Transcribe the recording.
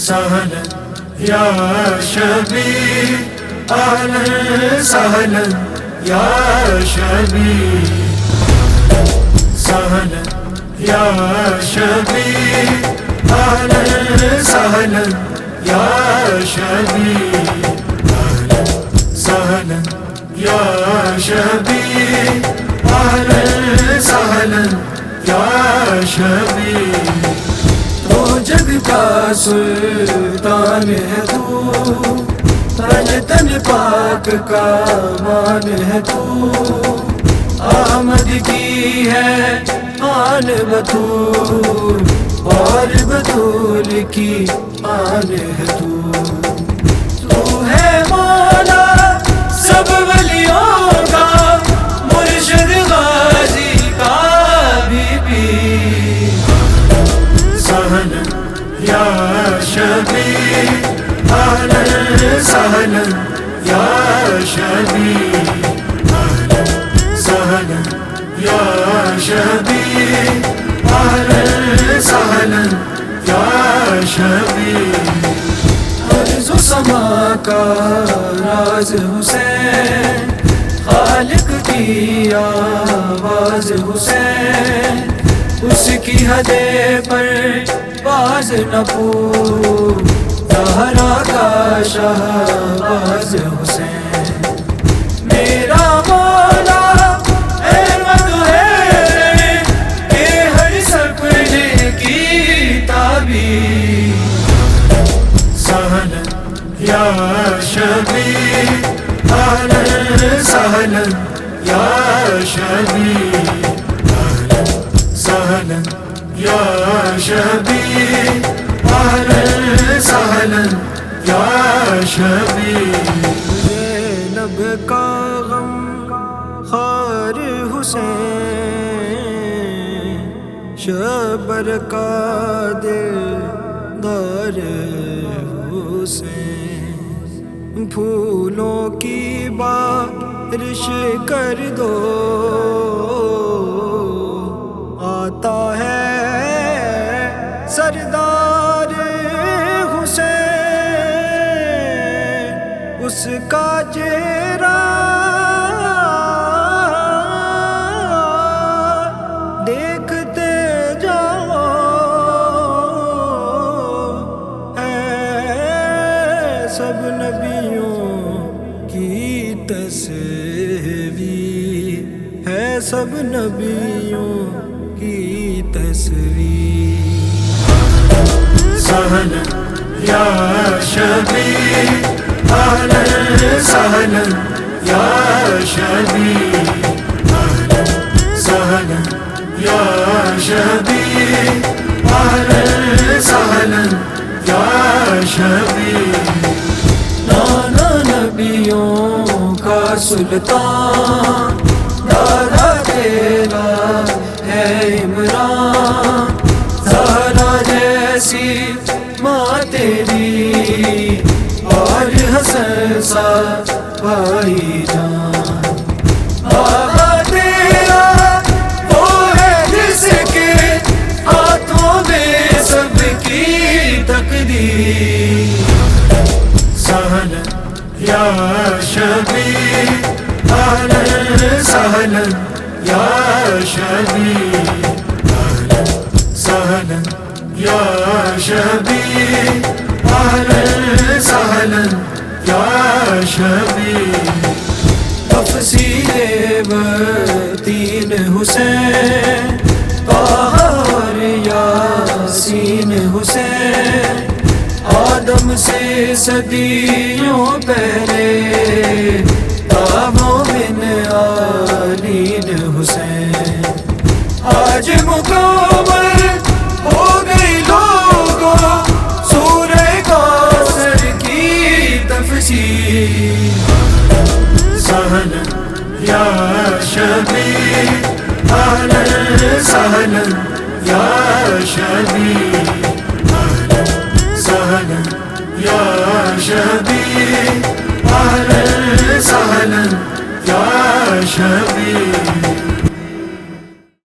سهلا يا شبيب أهلا سهلا يا شبيب سهلا يا شبيب أهلا سهلا يا شبيب أهلا سهلا يا شبيب أهلا سهلا يا شبيب تو جگ کا سلطان ہے تو تن تن پاک کا مان ہے تو آمد کی ہے آن بطول اور بطول کی آن ہے تو ہے مولا سب ولیوں کا مرشد غازی کا بی بی سهلا يا شبيب أهلا سهلا يا شبيب أهلا سهلا يا شبيب أهلا سهلا يا شبيب عرض و سما کا راز حسین خالق کی آواز حسین اس کی حدے پر باز نہ پور زہرا کا شہباز حسین میرا مولا احمد ہے کہ ہر سپنے کی تعبیر سہلا یا شبیب اہلا سہلا یا شبیب سهلا يا شبيب أهلا سهلا يا شبيب زینب کا غم خار حسین شبر کا دلدار حسین پھولوں کی بارش کر دو آتا ہے سردار حسین اس کا چہرہ دیکھتے جاؤ ہے سب نبیوں کی تصویر ہے سب نبیوں کی تصویر سهلا يا شبيب أهلا سهلا يا شبيب أهلا سهلا يا شبيب أهلا سهلا يا شبيب نانا نبیوں کا سلطان دادا تیرا ہے عمران زہرا جیسی ماں تیری اور حسن سا بھائی جان بابا تیرا وہ ہے جس کے ہاتھوں میں سب کی تقدیر سہلا یا شبیب أهلا سهلا يا شبيب أهلا سهلا يا شبيب أهلا سهلا يا شبيب تفصیل بتین حسین طاہر یاسین حسین آدم سے صدیوں پہلے مومن آلین حسین آج مکمل ہو گئی لوگوں سورہ کوثر کی تفسیر سہلا یا شبیب أهلا سهلا يا شبيب أهلا سهلا يا شبيب أهلا سهلا يا شبيب